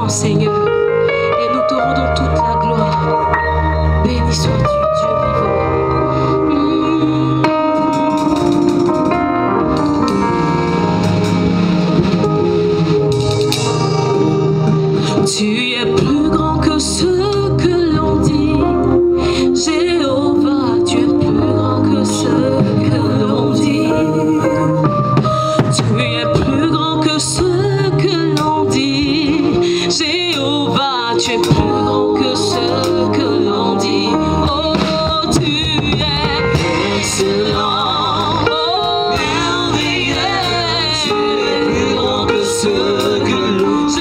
vivant, Seigneur, et nous te rendons toute la gloire. Béni sois-tu, Dieu vivant. Tu es plus grand que ce que l'on dit. Jéhovah, tu es plus grand que ce que l'on dit. Tu es plus grand que ce que l'on dit. Jéhovah, tu es plus grand que ce que l'on dit. Oh, tu es excellent. Oh, merveilleux. Tu es plus grand que ce que l'on dit.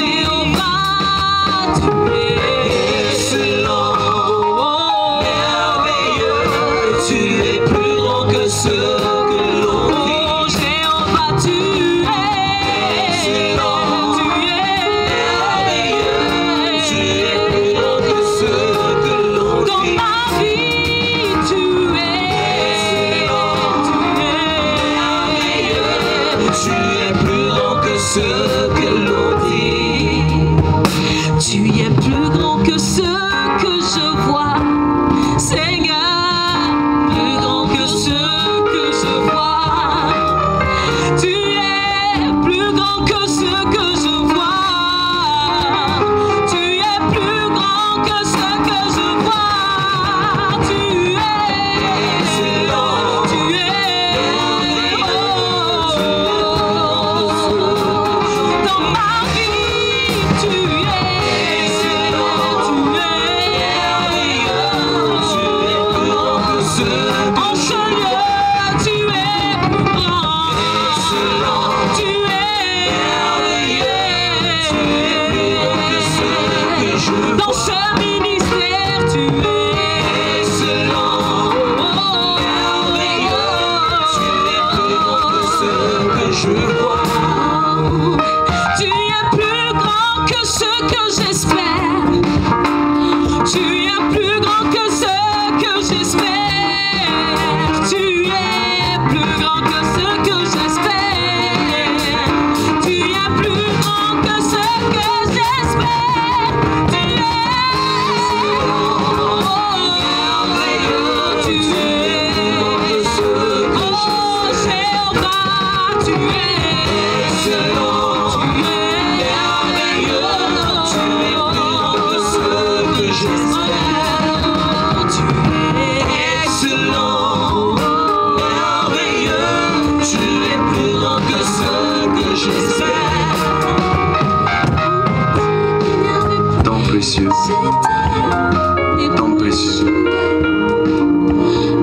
Tant précieux,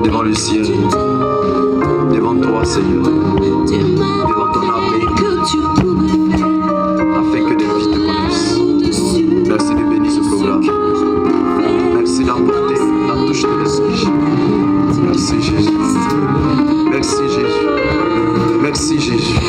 devant le ciel, devant toi Seigneur, devant ton armée, afin que des vies te connaissent. Merci de bénir ce programme. Merci d'apporter la touche de l'esprit. Merci Jésus. Merci Jésus. Merci Jésus.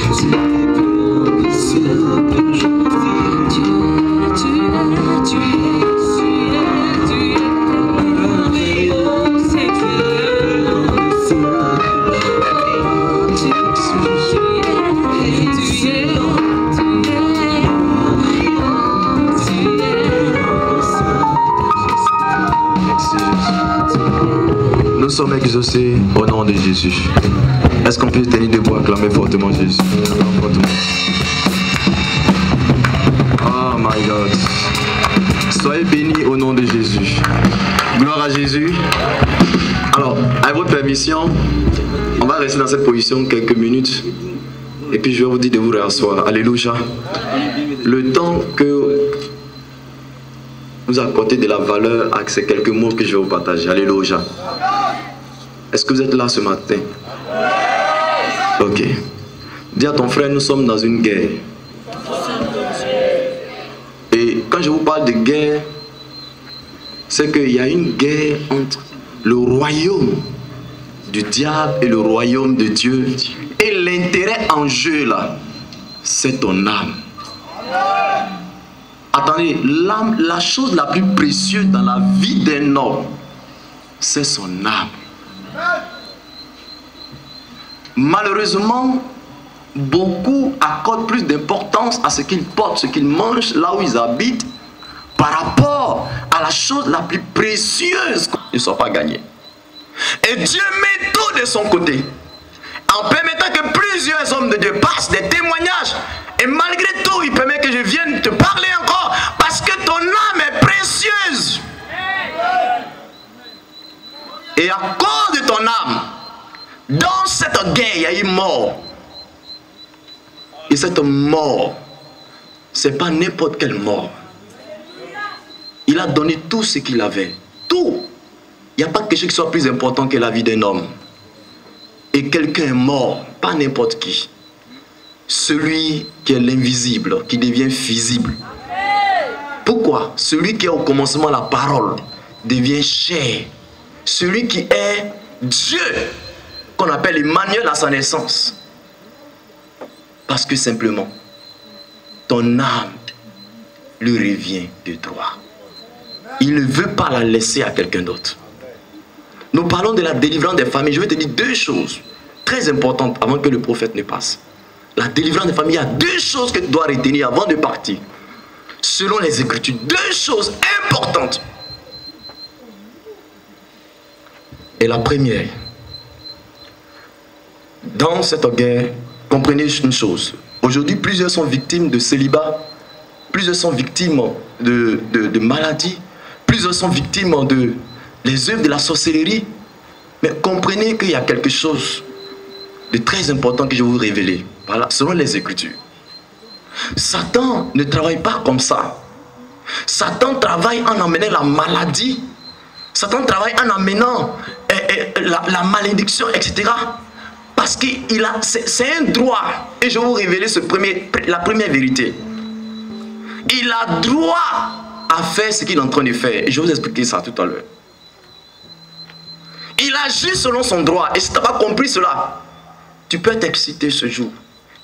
Nous sommes exaucés au nom de Jésus. Est-ce qu'on peut tenir debout, acclamer fortement Jésus? Acclamer fortement. Oh my God. Soyez bénis au nom de Jésus. Gloire à Jésus. Alors, avec votre permission, on va rester dans cette position quelques minutes. Et puis je vais vous dire de vous réasseoir. Alléluia. Le temps que vous accordez de la valeur à ces quelques mots que je vais vous partager. Alléluia. Est-ce que vous êtes là ce matin? Ok. Dis à ton frère, nous sommes dans une guerre. Et quand je vous parle de guerre, c'est qu'il y a une guerre entre le royaume du diable et le royaume de Dieu. Et l'intérêt en jeu là, c'est ton âme. Attendez, l'âme, la chose la plus précieuse dans la vie d'un homme, c'est son âme. Malheureusement, beaucoup accordent plus d'importance à ce qu'ils portent, ce qu'ils mangent, là où ils habitent, par rapport à la chose la plus précieuse ne soit pas gagné. Et Dieu met tout de son côté en permettant que plusieurs hommes de Dieu passent des témoignages. Et malgré tout, il permet que je vienne te parler encore parce que ton âme est précieuse. Et à cause de ton âme, dans cette guerre, il y a eu mort. Et cette mort, ce n'est pas n'importe quelle mort. Il a donné tout ce qu'il avait. Tout. Il n'y a pas quelque chose qui soit plus important que la vie d'un homme. Et quelqu'un est mort, pas n'importe qui. Celui qui est l'invisible, qui devient visible. Pourquoi? Celui qui est au commencement la parole devient chair. Celui qui est Dieu, qu'on appelle Emmanuel à sa naissance. Parce que simplement, ton âme lui revient de droit. Il ne veut pas la laisser à quelqu'un d'autre. Nous parlons de la délivrance des familles. Je vais te dire deux choses très importantes avant que le prophète ne passe. La délivrance des familles, il y a deux choses que tu dois retenir avant de partir. Selon les Écritures, deux choses importantes. Et la première, dans cette guerre, comprenez une chose. Aujourd'hui, plusieurs sont victimes de célibat, plusieurs sont victimes de maladies, plusieurs sont victimes des œuvres de la sorcellerie. Mais comprenez qu'il y a quelque chose de très important que je vais vous révéler. Voilà, selon les Écritures. Satan ne travaille pas comme ça. Satan travaille en amenant la maladie. Satan travaille en amenant la malédiction, etc. Parce que c'est un droit. Et je vais vous révéler la première vérité. Il a droit à faire ce qu'il est en train de faire. Et je vais vous expliquer ça tout à l'heure. Il agit selon son droit. Et si tu n'as pas compris cela, tu peux t'exciter ce jour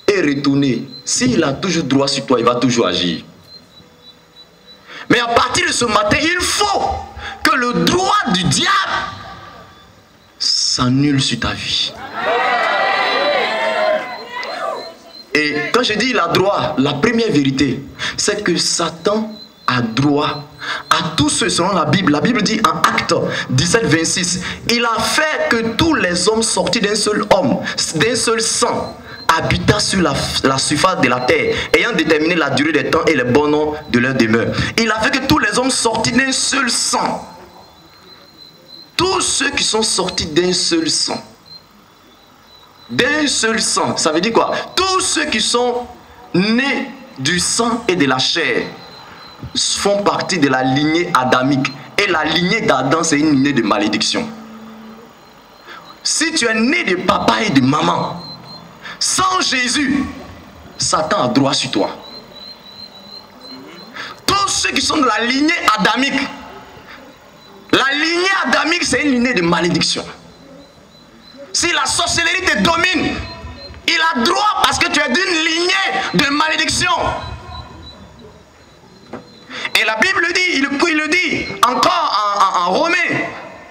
et retourner. S'il a toujours droit sur toi, il va toujours agir. Mais à partir de ce matin, il faut que le droit du diable s'annule sur ta vie. Et quand je dis il a droit, la première vérité, c'est que Satan a droit à tous ceux, selon la Bible. La Bible dit en Actes 17, 26, il a fait que tous les hommes sortis d'un seul homme, d'un seul sang, habitant sur la surface de la terre, ayant déterminé la durée des temps et les bons noms de leur demeure. Il a fait que tous les hommes sortis d'un seul sang, tous ceux qui sont sortis d'un seul sang, ça veut dire quoi? Tous ceux qui sont nés du sang et de la chair font partie de la lignée adamique. Et la lignée d'Adam, c'est une lignée de malédiction. Si tu es né de papa et de maman, sans Jésus, Satan a droit sur toi. Tous ceux qui sont de la lignée adamique, la lignée adamique, c'est une lignée de malédiction. Si la sorcellerie te domine, il a droit parce que tu es d'une lignée de malédiction. Et la Bible le dit, il le dit encore en Romains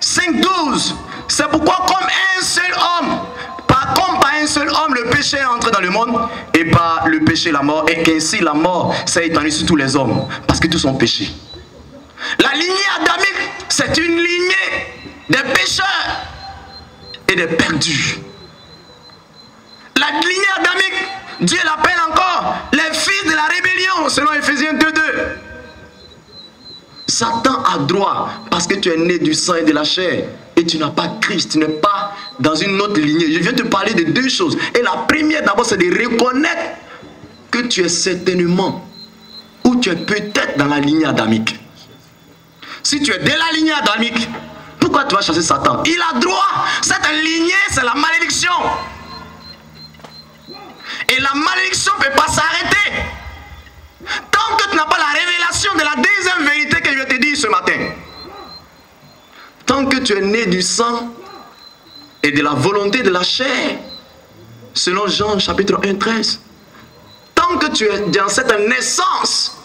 5,12. C'est pourquoi comme un seul homme, comme par un seul homme, le péché est entré dans le monde, et par le péché la mort, et qu'ainsi la mort s'est étendue sur tous les hommes, parce que tous ont péché. La lignée adamique, c'est une lignée des pécheurs et des perdus. La lignée adamique, Dieu l'appelle encore les fils de la rébellion, selon Ephésiens 2,2. Satan a droit parce que tu es né du sang et de la chair et tu n'as pas Christ, tu n'es pas dans une autre lignée. Je viens te parler de deux choses. Et la première d'abord, c'est de reconnaître que tu es certainement ou tu es peut-être dans la lignée adamique. Si tu es de la lignée adamique, pourquoi tu vas chasser Satan? Il a droit. Cette lignée, c'est la malédiction. Et la malédiction ne peut pas s'arrêter tant que tu n'as pas la révélation de la deuxième vérité que je vais te dire ce matin. Tant que tu es né du sang et de la volonté de la chair, selon Jean chapitre 1, 13, tant que tu es dans cette naissance,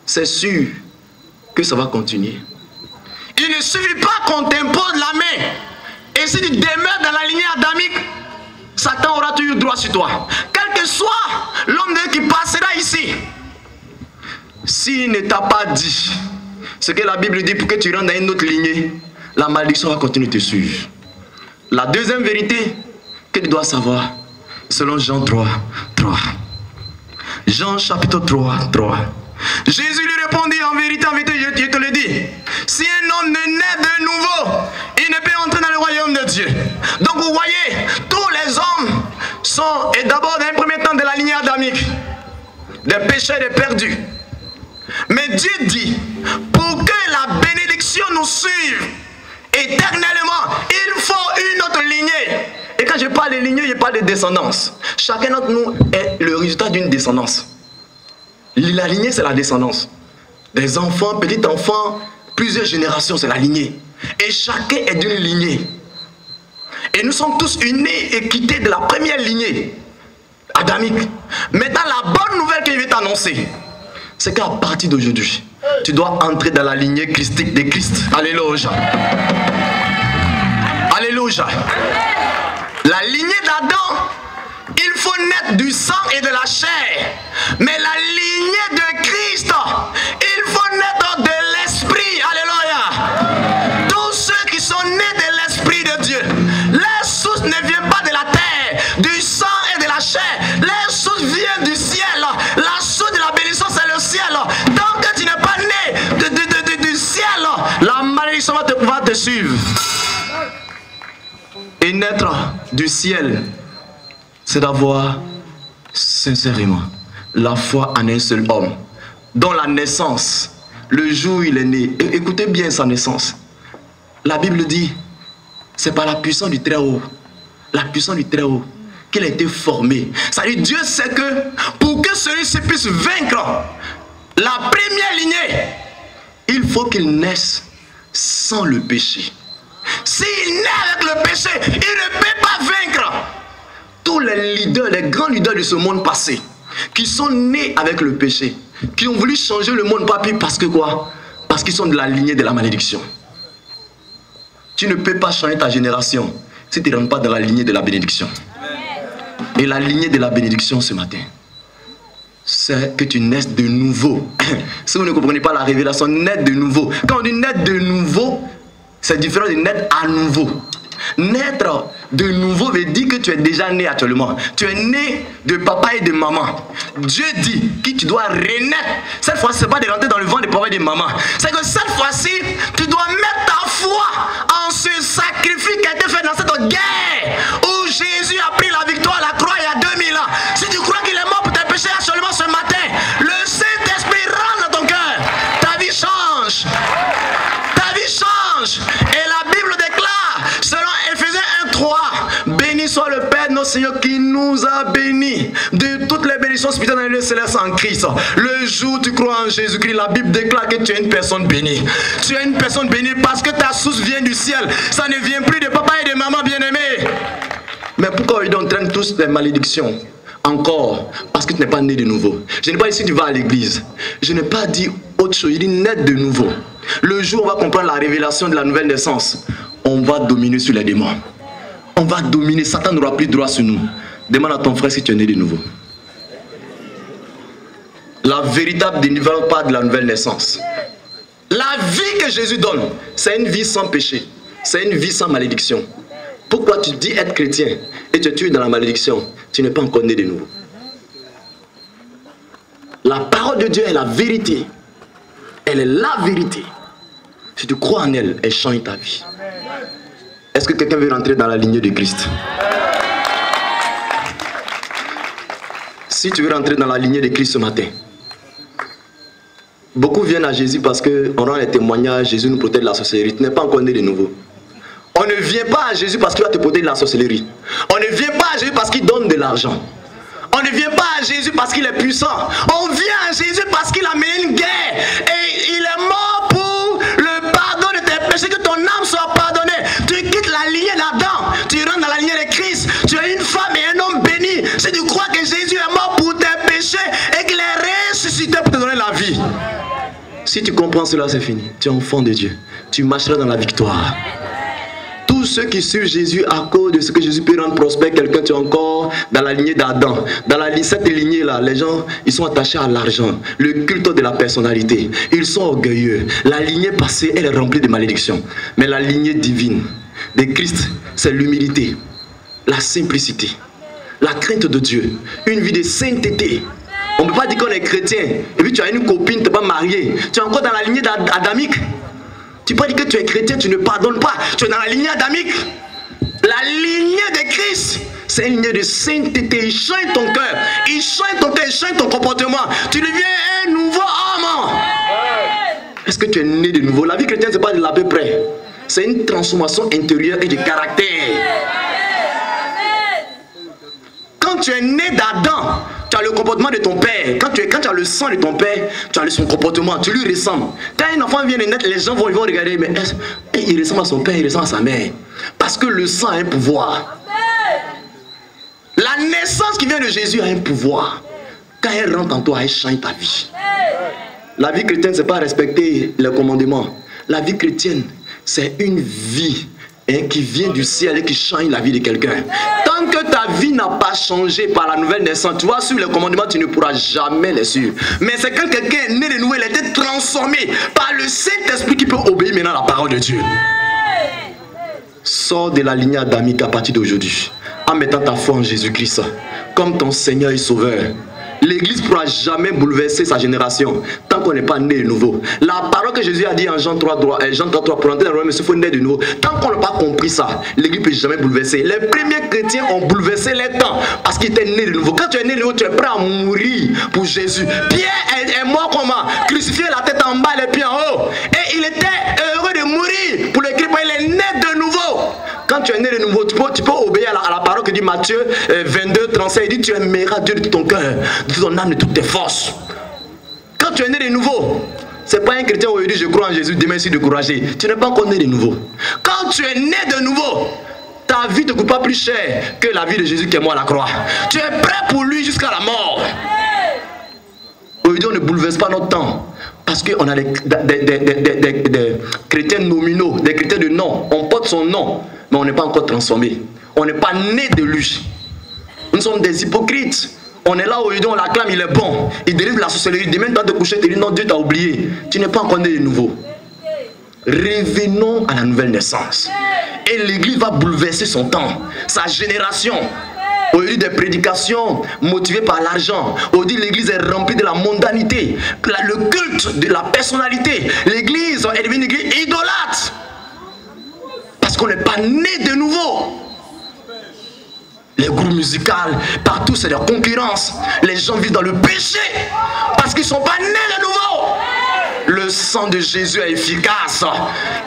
c'est sûr que ça va continuer. Il ne suffit pas qu'on t'impose la main. Et si tu demeures dans la lignée adamique, Satan aura toujours droit sur toi. Quel que soit l'homme de Dieu qui passera ici, s'il ne t'a pas dit ce que la Bible dit pour que tu rentres dans une autre lignée, la malédiction va continuer de te suivre. La deuxième vérité que tu dois savoir, selon Jean 3, 3. Jean chapitre 3, 3. Jésus lui répondit, en vérité, je te le dis, si un homme ne naît de nouveau, il ne peut entrer dans le royaume de Dieu. Donc vous voyez, tous les hommes sont, et d'abord dans un premier temps, de la lignée adamique, des pécheurs, des perdus. Mais Dieu dit, pour que la bénédiction nous suive éternellement, il faut une autre lignée. Et quand je parle de lignée, je parle de descendance. Chacun d'entre nous est le résultat d'une descendance. La lignée, c'est la descendance. Des enfants, petits enfants, plusieurs générations, c'est la lignée. Et chacun est d'une lignée. Et nous sommes tous unis et quittés de la première lignée adamique. Maintenant, la bonne nouvelle que je vais t'annoncer, c'est qu'à partir d'aujourd'hui, tu dois entrer dans la lignée christique de Christ. Alléluia. Alléluia. La lignée d'Adam, il faut naître du sang et de la chair. Mais la lignée de Christ, il faut naître de l'esprit. Alléluia. Tous ceux qui sont nés de l'esprit de Dieu, leur source ne vient pas de la terre, du sang et de la chair. Leur source vient du ciel. La source de la bénédiction, c'est le ciel. Tant que tu n'es pas né du ciel, la malédiction va te suivre. Et naître du ciel, c'est d'avoir sincèrement la foi en un seul homme, dont la naissance, le jour où il est né, écoutez bien sa naissance. La Bible dit, c'est par la puissance du Très-Haut, la puissance du Très-Haut, qu'il a été formé. C'est-à-dire, Dieu sait que pour que celui-ci puisse vaincre la première lignée, il faut qu'il naisse sans le péché. S'il naît avec le péché, il ne peut pas vaincre. Tous les leaders, les grands leaders de ce monde passé, qui sont nés avec le péché, qui ont voulu changer le monde, pas plus parce que quoi? Parce qu'ils sont de la lignée de la malédiction. Tu ne peux pas changer ta génération si tu ne rentres pas dans la lignée de la bénédiction. Et la lignée de la bénédiction ce matin, c'est que tu naisses de nouveau. Si vous ne comprenez pas la révélation, naître de nouveau. Quand on dit naître de nouveau, c'est différent de naître à nouveau. Naître de nouveau veut dire que tu es déjà né actuellement. Tu es né de papa et de maman. Dieu dit que tu dois renaître. Cette fois, ce n'est pas de rentrer dans le ventre de papa et de maman. C'est que cette fois-ci, tu dois mettre ta foi en ce sacrifice qui a été fait dans cette guerre où Jésus a pris la victoire à la croix il y a 2000 ans. Si tu crois qu'il est mort pour tes péchés actuellement ce matin, le Saint-Esprit rentre dans ton cœur. Ta vie change. Ta vie change. Et la Bible déclare, selon Éphésiens 1:3, béni soit le Père notre Seigneur qui nous a bénis de toutes les bénédictions spirituelles dans les lieux célestes en Christ. Le jour où tu crois en Jésus-Christ, la Bible déclare que tu es une personne bénie. Tu es une personne bénie parce que ta source vient du ciel. Ça ne vient plus de papa et de maman bien-aimés. Mais pourquoi ils entraînent tous des malédictions? Encore, parce que tu n'es pas né de nouveau. Je n'ai pas dit si tu vas à l'église. Je n'ai pas dit autre chose. Il dit naître de nouveau. Le jour où on va comprendre la révélation de la nouvelle naissance, on va dominer sur les démons. On va dominer. Satan n'aura plus droit sur nous. Demande à ton frère si tu es né de nouveau. La véritable délivrance part de la nouvelle naissance. La vie que Jésus donne, c'est une vie sans péché. C'est une vie sans malédiction. Pourquoi tu dis être chrétien et tu es dans la malédiction? Tu n'es pas encore né de nouveau. La parole de Dieu est la vérité. Elle est la vérité. Si tu crois en elle, elle change ta vie. Est-ce que quelqu'un veut rentrer dans la lignée de Christ? Si tu veux rentrer dans la lignée de Christ ce matin, beaucoup viennent à Jésus parce qu'on rend les témoignages, Jésus nous protège de la sorcellerie. Tu n'es pas encore né de nouveau. On ne vient pas à Jésus parce qu'il va te protéger de la sorcellerie. On ne vient pas à Jésus parce qu'il donne de l'argent. On ne vient pas à Jésus parce qu'il est puissant. On vient à Jésus parce qu'il a mené une guerre. Et il est mort pour le pardon de tes péchés, que ton âme soit pardonnée. Tu quittes la lignée d'Adam, tu rentres dans la lignée de Christ. Tu es une femme et un homme béni. Si tu crois que Jésus est mort pour tes péchés et qu'il est ressuscité pour te donner la vie. Si tu comprends cela, c'est fini. Tu es enfant de Dieu. Tu marcheras dans la victoire. Tous tous ceux qui suivent Jésus à cause de ce que Jésus peut rendre prospère quelqu'un, tu es encore dans la lignée d'Adam. Dans cette lignée-là, les gens, ils sont attachés à l'argent, le culte de la personnalité. Ils sont orgueilleux. La lignée passée, elle est remplie de malédictions. Mais la lignée divine de Christ, c'est l'humilité, la simplicité, la crainte de Dieu, une vie de sainteté. On ne peut pas dire qu'on est chrétien et puis tu as une copine, tu n'es pas marié. Tu es encore dans la lignée adamique. Tu peux dire que tu es chrétien, tu ne pardonnes pas. Tu es dans la lignée adamique. La lignée de Christ, c'est une lignée de sainteté. Il change ton cœur. Il change ton cœur, il change ton comportement. Tu deviens un nouveau homme. Est-ce que tu es né de nouveau? La vie chrétienne, ce n'est pas de l'à peu près. C'est une transformation intérieure et de caractère. Quand tu es né d'Adam, tu as le comportement de ton père. Quand tu as le sang de ton père, tu as son comportement, tu lui ressembles. Quand un enfant vient de naître, les gens vont regarder, mais il ressemble à son père, il ressemble à sa mère. Parce que le sang a un pouvoir. La naissance qui vient de Jésus a un pouvoir. Quand elle rentre en toi, elle change ta vie. La vie chrétienne, ce n'est pas respecter les commandements. La vie chrétienne, c'est une vie qui vient du ciel et qui change la vie de quelqu'un. Tant que ta vie n'a pas changé par la nouvelle naissance, tu vois, sur les commandements, tu ne pourras jamais les suivre. Mais c'est quand quelqu'un est né de nouveau, il a été transformé par le Saint-Esprit qui peut obéir maintenant à la parole de Dieu. Sors de la lignée adamique à partir d'aujourd'hui, en mettant ta foi en Jésus-Christ comme ton Seigneur et Sauveur. L'église ne pourra jamais bouleverser sa génération tant qu'on n'est pas né de nouveau. La parole que Jésus a dit en Jean 3, pour entrer dans le royaume, il faut naître de nouveau. Tant qu'on n'a pas compris ça, l'église ne peut jamais bouleverser. Les premiers chrétiens ont bouleversé les temps parce qu'ils étaient nés de nouveau. Quand tu es né de nouveau, tu es prêt à mourir pour Jésus. Pierre est mort comment? Crucifié, la tête en bas, les pieds en haut. Et il était heureux de mourir pour le Christ. Il est né de nouveau. Quand tu es né de nouveau, tu peux obéir à la parole que dit Matthieu 22, 37. Il dit, tu aimeras Dieu de tout ton cœur, de toute ton âme, de toutes tes forces. Quand tu es né de nouveau, c'est pas un chrétien aujourd'hui, je crois en Jésus, demain je suis découragé. Tu n'es pas encore né de nouveau. Quand tu es né de nouveau, ta vie ne coûte pas plus cher que la vie de Jésus qui est mort à la croix. Tu es prêt pour lui jusqu'à la mort. Aujourd'hui, on ne bouleverse pas notre temps. Parce qu'on a des chrétiens nominaux, des chrétiens de nom. On porte son nom, mais on n'est pas encore transformé. On n'est pas né de lui. Nous sommes des hypocrites. On est là aujourd'hui, on l'acclame, il est bon. Il délivre la sorcellerie. Demain, tu vas te coucher, tu dis non, Dieu t'a oublié. Tu n'es pas encore né de nouveau. Revenons à la nouvelle naissance. Et l'église va bouleverser son temps, sa génération. Aujourd'hui, des prédications motivées par l'argent. Aujourd'hui, l'église est remplie de la mondanité, le culte de la personnalité. L'église est devenue une église idolâtre. Parce qu'on n'est pas né de nouveau. Les groupes musicaux, partout, c'est de la concurrence. Les gens vivent dans le péché parce qu'ils ne sont pas nés de nouveau. Le sang de Jésus est efficace.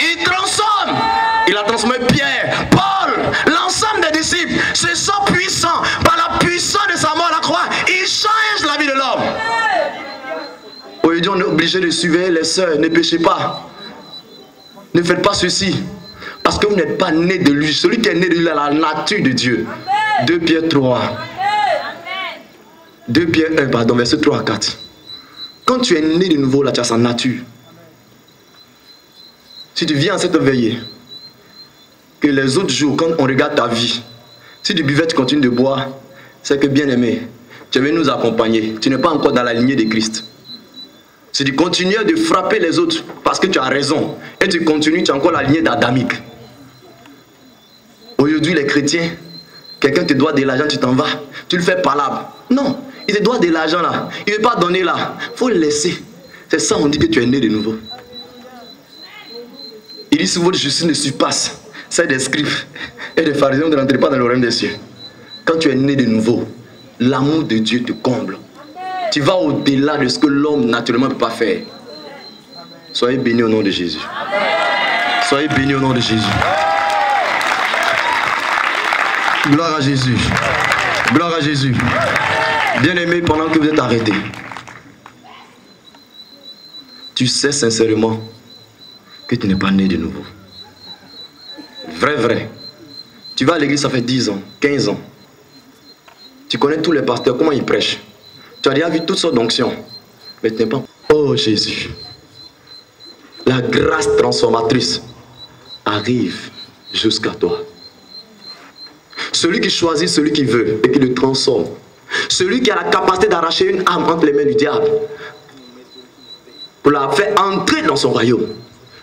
Il transforme. Il a transformé Pierre, Paul, l'ensemble des disciples. Ce sang puissant, par la puissance de sa mort à la croix, il change la vie de l'homme. Aujourd'hui, on est obligé de suivre les sœurs. Ne péchez pas. Ne faites pas ceci. Parce que vous n'êtes pas né de lui. Celui qui est né de lui a la nature de Dieu. 2 Pierre 3. 2 Pierre 1, pardon, verset 3 à 4. Quand tu es né de nouveau, là, tu as sa nature. Si tu viens à cette veillée, que les autres jours, quand on regarde ta vie, si tu buvais, tu continues de boire, c'est que bien aimé, tu veux nous accompagner. Tu n'es pas encore dans la lignée de Christ. Si tu continues de frapper les autres parce que tu as raison, et tu continues, tu as encore la lignée d'adamique. Aujourd'hui, les chrétiens, quelqu'un te doit de l'argent, tu t'en vas, tu le fais palabre. Non, il te doit de l'argent là, il ne veut pas donner là, il faut le laisser. C'est ça, on dit que tu es né de nouveau. Il dit, si votre justice ne surpasse celle des scribes et des pharisiens, vous ne rentrez pas dans le royaume des cieux. Quand tu es né de nouveau, l'amour de Dieu te comble. Tu vas au-delà de ce que l'homme naturellement ne peut pas faire. Soyez bénis au nom de Jésus. Soyez bénis au nom de Jésus. Gloire à Jésus. Gloire à Jésus. Bien-aimé, pendant que vous êtes arrêtés, tu sais sincèrement que tu n'es pas né de nouveau. Vrai. Tu vas à l'église, ça fait 10 ans, 15 ans. Tu connais tous les pasteurs, comment ils prêchent. Tu as déjà vu toutes sortes d'onctions. Mais tu n'es pas... Oh Jésus. La grâce transformatrice arrive jusqu'à toi. Celui qui choisit, celui qui veut et qui le transforme. Celui qui a la capacité d'arracher une âme entre les mains du diable pour la faire entrer dans son royaume.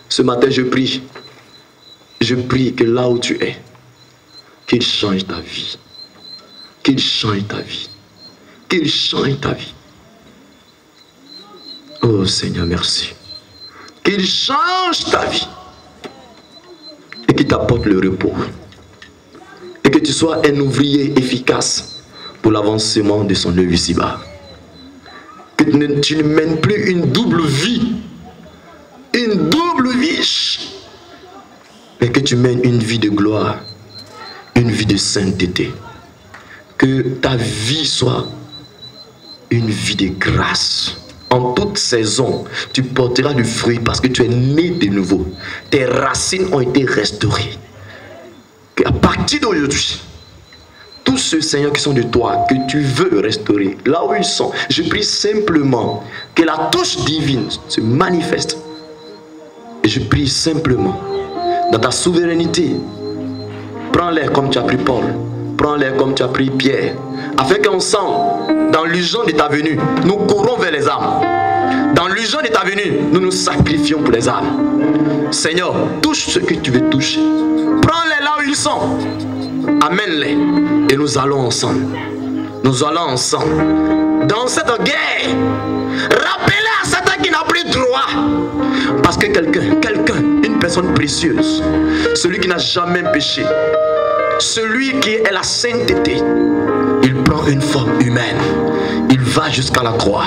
Ce matin, je prie que là où tu es, qu'il change ta vie. Qu'il change ta vie. Qu'il change ta vie. Oh Seigneur, merci. Qu'il change ta vie. Et qu'il t'apporte le repos. Et que tu sois un ouvrier efficace pour l'avancement de son œuvre ici-bas. Que tu ne mènes plus une double vie. Une double vie. Mais que tu mènes une vie de gloire. Une vie de sainteté. Que ta vie soit une vie de grâce. En toute saison, tu porteras du fruit parce que tu es né de nouveau. Tes racines ont été restaurées. À partir d'aujourd'hui, tous ceux, Seigneur, qui sont de toi, que tu veux restaurer, là où ils sont, je prie simplement que la touche divine se manifeste. Et je prie simplement, dans ta souveraineté, prends-les comme tu as pris Paul, prends-les comme tu as pris Pierre, afin qu'ensemble, dans l'urgence de ta venue, nous courons vers les âmes. Dans l'urgence de ta venue, nous nous sacrifions pour les âmes. Seigneur, touche ce que tu veux toucher. Prends-les là où ils sont. Amène-les. Et nous allons ensemble. Nous allons ensemble. Dans cette guerre, rappelez à Satan qui n'a plus droit. Parce que quelqu'un, une personne précieuse, celui qui n'a jamais péché, celui qui est la sainteté, il prend une forme humaine. Il va jusqu'à la croix.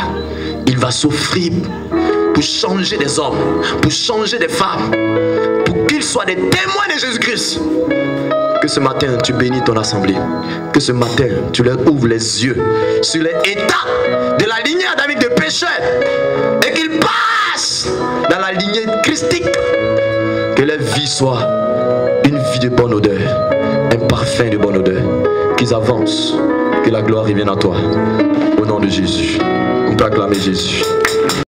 Il va souffrir pour changer des hommes, pour changer des femmes, pour qu'ils soient des témoins de Jésus-Christ. Que ce matin, tu bénis ton assemblée. Que ce matin, tu leur ouvres les yeux sur l'état de la lignée adamique de pécheurs et qu'ils passent dans la lignée christique. Que leur vie soit une vie de bonne odeur, un parfum de bonne odeur. Qu'ils avancent, que la gloire revienne à toi. Au nom de Jésus, on peut acclamer Jésus.